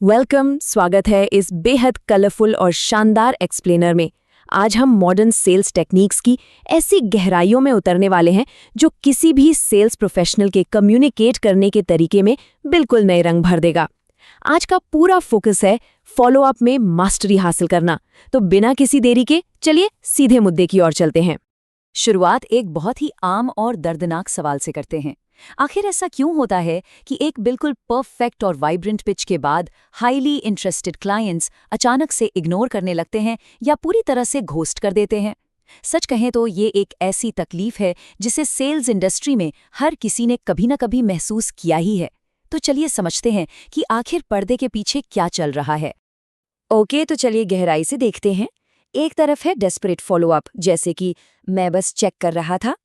Welcome, स्वागत है इस बेहद कलरफुल और शानदार एक्सप्लेनर में। आज हम मॉडर्न सेल्स टेक्निक्स की ऐसी गहराइयों में उतरने वाले हैं जो किसी भी सेल्स प्रोफेशनल के कम्युनिकेट करने के तरीके में बिल्कुल नए रंग भर देगा। आज का पूरा फोकस है फॉलो अप में मास्टरी हासिल करना। तो बिना किसी देरी के चलिए सीधे मुद्दे की ओर चलते हैं। शुरुआत एक बहुत ही आम और दर्दनाक सवाल से करते हैं। आखिर ऐसा क्यों होता है कि एक बिल्कुल परफेक्ट और वाइब्रेंट पिच के बाद हाईली इंटरेस्टेड क्लाइंट्स अचानक से इग्नोर करने लगते हैं या पूरी तरह से घोस्ट कर देते हैं? सच कहें तो ये एक ऐसी तकलीफ है जिसे सेल्स इंडस्ट्री में हर किसी ने कभी न कभी महसूस किया ही है। तो चलिए समझते हैं कि आखिर पर्दे के पीछे क्या चल रहा है। ओके, तो चलिए गहराई से देखते हैं। एक तरफ है डेस्परेट फॉलोअप, जैसे कि मैं बस चेक कर रहा था।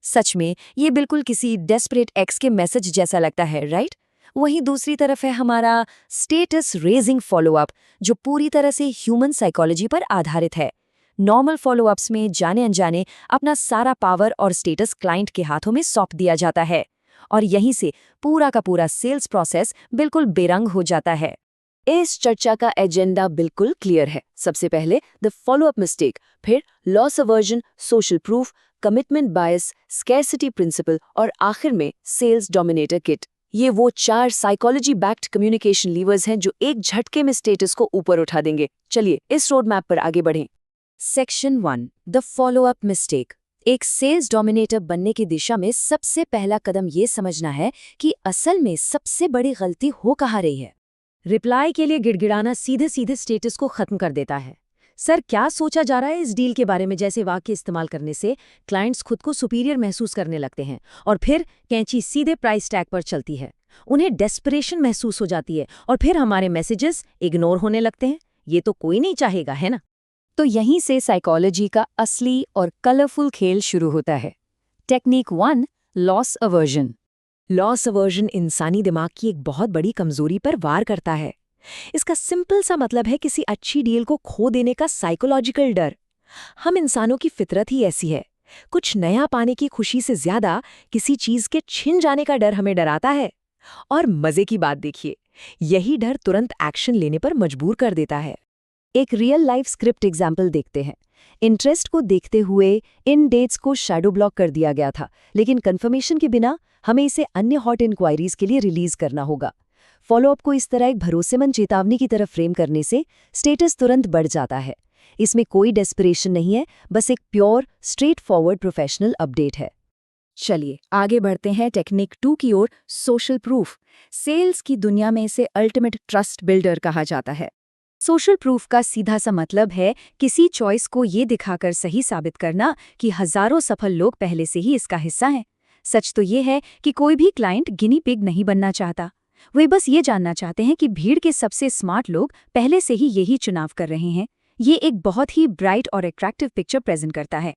सच में ये बिल्कुल किसी डेस्परेट एक्स के मैसेज जैसा लगता है, राइट? वहीं दूसरी तरफ है हमारा स्टेटस रेजिंग फॉलोअप, जो पूरी तरह से ह्यूमन साइकोलॉजी पर आधारित है। नॉर्मल फॉलोअप्स में जाने अनजाने अपना सारा पावर और स्टेटस क्लाइंट के हाथों में सौंप दिया जाता है, और यहीं से पूरा का पूरा सेल्स प्रोसेस बिल्कुल बेरंग हो जाता है। इस चर्चा का एजेंडा बिल्कुल क्लियर है। सबसे पहले द फॉलोअप मिस्टेक, फिर loss aversion, social proof, commitment bias, scarcity principle और आखिर में सेल्स डोमिनेटर किट। ये वो 4 साइकोलॉजी बैक्ड कम्युनिकेशन लीवर्स हैं जो एक झटके में स्टेटस को ऊपर उठा देंगे। चलिए इस रोड मैप पर आगे बढ़ें। Section 1, the follow up mistake. एक सेल्स डोमिनेटर बनने की दिशा में सबसे पहला कदम ये समझना है कि असल में सबसे बड़ी गलती हो कहाँ रही है। रिप्लाई के लिए गिड़गिड़ाना सीधे सीधे स्टेटस को खत्म कर देता है। सर, क्या सोचा जा रहा है इस डील के बारे में जैसे वाक्य इस्तेमाल करने से क्लाइंट्स खुद को सुपीरियर महसूस करने लगते हैं, और फिर कैंची सीधे प्राइस टैग पर चलती है। उन्हें डेस्परेशन महसूस हो जाती है और फिर हमारे मैसेजेस इग्नोर होने लगते हैं। ये तो कोई नहीं चाहेगा, है ना? तो यहीं से साइकोलॉजी का असली और कलरफुल खेल शुरू होता है। Technique 1, loss aversion. Loss aversion इंसानी दिमाग की एक बहुत बड़ी कमजोरी पर वार करता है। इसका सिंपल सा मतलब है किसी अच्छी डील को खो देने का साइकोलॉजिकल डर। हम इंसानों की फितरत ही ऐसी है। कुछ नया पाने की खुशी से ज्यादा किसी चीज के छिन जाने का डर हमें डराता है। और मजे की बात देखिए, यही डर तुरंत एक्शन लेने पर मजबूर कर देता है। एक रियल लाइफ स्क्रिप्ट एग्जाम्पल देखते हैं। इंटरेस्ट को देखते हुए इन डेट्स को शैडो ब्लॉक कर दिया गया था, लेकिन कंफर्मेशन के बिना हमें इसे अन्य हॉट इंक्वायरीज के लिए रिलीज करना होगा। फॉलोअप को इस तरह एक भरोसेमंद चेतावनी की तरफ फ्रेम करने से स्टेटस तुरंत बढ़ जाता है। इसमें कोई डेस्परेशन नहीं है, बस एक pure straight forward professional update है। चलिए आगे बढ़ते हैं टेक्निक 2 की ओर, सोशल प्रूफ। सेल्स की दुनिया में इसे अल्टीमेट ट्रस्ट बिल्डर कहा जाता है। सोशल प्रूफ का सीधा सा मतलब है किसी चॉइस को ये दिखाकर सही साबित करना कि हजारों सफल लोग पहले से ही इसका हिस्सा हैं। सच तो ये है कि कोई भी क्लाइंट गिनी पिग नहीं बनना चाहता। वे बस ये जानना चाहते हैं कि भीड़ के सबसे स्मार्ट लोग पहले से ही यही चुनाव कर रहे हैं। ये एक बहुत ही ब्राइट और अट्रैक्टिव पिक्चर प्रेजेंट करता है।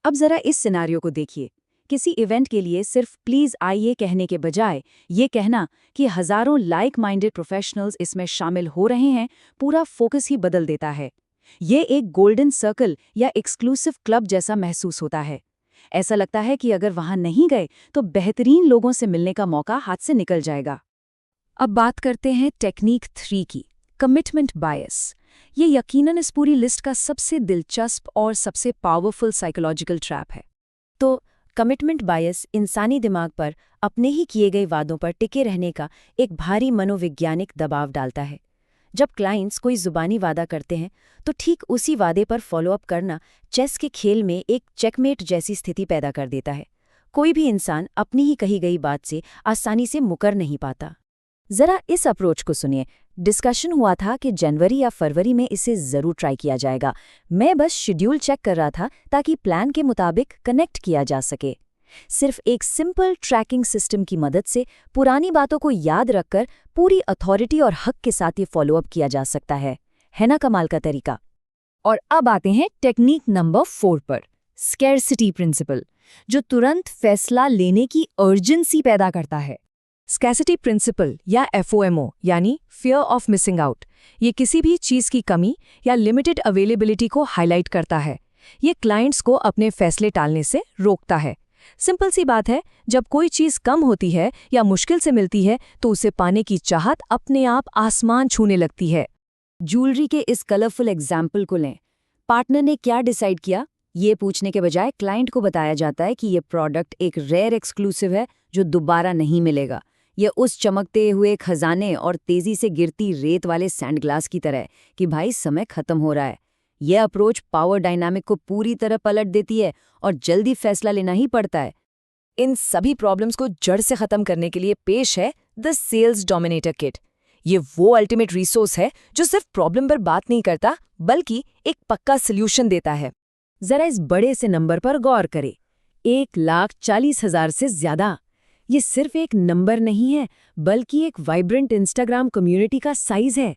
अब जरा इस सिनारियो को देखिए। किसी इवेंट के लिए सिर्फ प्लीज आइए कहने के बजाय ये कहना कि हजारों लाइक माइंडेड प्रोफेशनल्स इसमें शामिल हो रहे हैं, पूरा फोकस ही बदल देता है। ये एक गोल्डन सर्कल या एक्सक्लूसिव क्लब जैसा महसूस होता है। ऐसा लगता है कि अगर वहां नहीं गए तो बेहतरीन लोगों से मिलने का मौका हाथ से निकल जाएगा। अब बात करते हैं टेक्निक 3 की, कमिटमेंट बायस। ये यकीनन इस पूरी लिस्ट का सबसे दिलचस्प और सबसे पावरफुल साइकोलॉजिकल ट्रैप है। तो कमिटमेंट बायस इंसानी दिमाग पर अपने ही किए गए वादों पर टिके रहने का एक भारी मनोवैज्ञानिक दबाव डालता है। जब क्लाइंट्स कोई जुबानी वादा करते हैं तो ठीक उसी वादे पर फॉलोअप करना चेस के खेल में एक चेकमेट जैसी स्थिति पैदा कर देता है। कोई भी इंसान अपनी ही कही गई बात से आसानी से मुकर नहीं पाता। जरा इस अप्रोच को सुनिए। डिस्कशन हुआ था कि जनवरी या फरवरी में इसे जरूर ट्राई किया जाएगा। मैं बस शेड्यूल चेक कर रहा था ताकि प्लान के मुताबिक कनेक्ट किया जा सके। सिर्फ एक सिंपल ट्रैकिंग सिस्टम की मदद से पुरानी बातों को याद रखकर पूरी अथॉरिटी और हक के साथ ये फॉलोअप किया जा सकता है ना कमाल का तरीका? और अब आते हैं टेक्निक नंबर 4 पर, स्कैरसिटी प्रिंसिपल, जो तुरंत फैसला लेने की अर्जेंसी पैदा करता है। स्कैरसिटी प्रिंसिपल या FOMO यानी फियर ऑफ मिसिंग आउट, ये किसी भी चीज़ की कमी या लिमिटेड अवेलेबिलिटी को हाईलाइट करता है। ये क्लाइंट्स को अपने फैसले टालने से रोकता है। सिंपल सी बात है, जब कोई चीज कम होती है या मुश्किल से मिलती है तो उसे पाने की चाहत अपने आप आसमान छूने लगती है। ज्वेलरी के इस कलरफुल एग्जाम्पल को लें। पार्टनर ने क्या डिसाइड किया, ये पूछने के बजाय क्लाइंट को बताया जाता है कि ये प्रोडक्ट एक रेयर एक्सक्लूसिव है जो दोबारा नहीं मिलेगा। ये उस चमकते हुए खजाने और तेजी से गिरती रेत वाले सैंडग्लास की तरह है कि भाई समय खत्म हो रहा है। यह अप्रोच पावर डायनामिक को पूरी तरह पलट देती है और जल्दी फैसला लेना ही पड़ता है। इन सभी प्रॉब्लम्स को जड़ से खत्म करने के लिए पेश है द सेल्स डोमिनेटर किट। ये वो अल्टीमेट रिसोर्स है जो सिर्फ प्रॉब्लम पर बात नहीं करता बल्कि एक पक्का सॉल्यूशन देता है। जरा इस बड़े से नंबर पर गौर करें, 1,40,000 से ज्यादा। ये सिर्फ एक नंबर नहीं है बल्कि एक वाइब्रेंट इंस्टाग्राम कम्युनिटी का साइज है।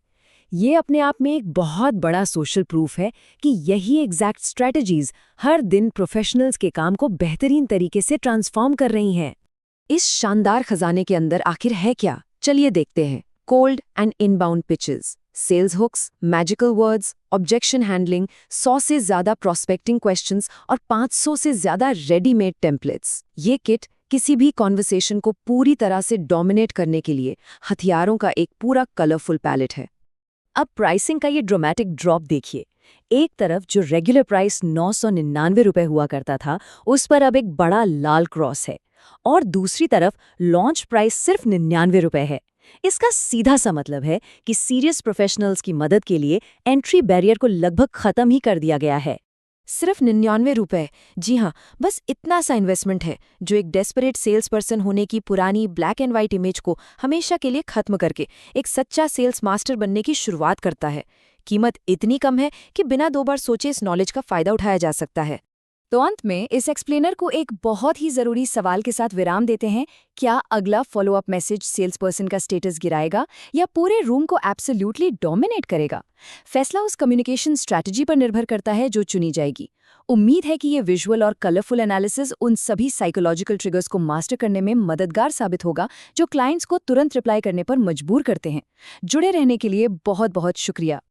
ये अपने आप में एक बहुत बड़ा सोशल प्रूफ है कि यही एग्जैक्ट स्ट्रैटेजीज हर दिन प्रोफेशनल्स के काम को बेहतरीन तरीके से ट्रांसफॉर्म कर रही हैं। इस शानदार खजाने के अंदर आखिर है क्या, चलिए देखते हैं। Cold and inbound pitches, sales hooks, magical words, objection handling, 100 से ज्यादा प्रोस्पेक्टिंग क्वेश्चंस और 500 से ज्यादा रेडीमेड टेम्पलेट्स। ये किट किसी भी कॉन्वर्सेशन को पूरी तरह से डोमिनेट करने के लिए हथियारों का एक पूरा कलरफुल पैलेट है। अब प्राइसिंग का ये ड्रामेटिक ड्रॉप देखिए। एक तरफ जो रेगुलर प्राइस 999 रुपए हुआ करता था, उस पर अब एक बड़ा लाल क्रॉस है, और दूसरी तरफ लॉन्च प्राइस सिर्फ 99 रुपए है। इसका सीधा सा मतलब है कि सीरियस प्रोफेशनल्स की मदद के लिए एंट्री बैरियर को लगभग खत्म ही कर दिया गया है। सिर्फ 99 रुपए, जी हाँ, बस इतना सा इन्वेस्टमेंट है जो एक डेस्परेट सेल्स पर्सन होने की पुरानी ब्लैक एंड वाइट इमेज को हमेशा के लिए खत्म करके एक सच्चा सेल्स मास्टर बनने की शुरुआत करता है। कीमत इतनी कम है कि बिना 2 बार सोचे इस नॉलेज का फायदा उठाया जा सकता है। तो अंत में इस एक्सप्लेनर को एक बहुत ही जरूरी सवाल के साथ विराम देते हैं। क्या अगला फॉलोअप मैसेज सेल्स पर्सन का स्टेटस गिराएगा या पूरे रूम को एब्सोल्युटली डोमिनेट करेगा? फैसला उस कम्युनिकेशन स्ट्रैटेजी पर निर्भर करता है जो चुनी जाएगी। उम्मीद है कि ये विजुअल और कलरफुल एनालिसिस उन सभी साइकोलॉजिकल ट्रिगर्स को मास्टर करने में मददगार साबित होगा जो क्लाइंट्स को तुरंत रिप्लाई करने पर मजबूर करते हैं। जुड़े रहने के लिए बहुत बहुत शुक्रिया।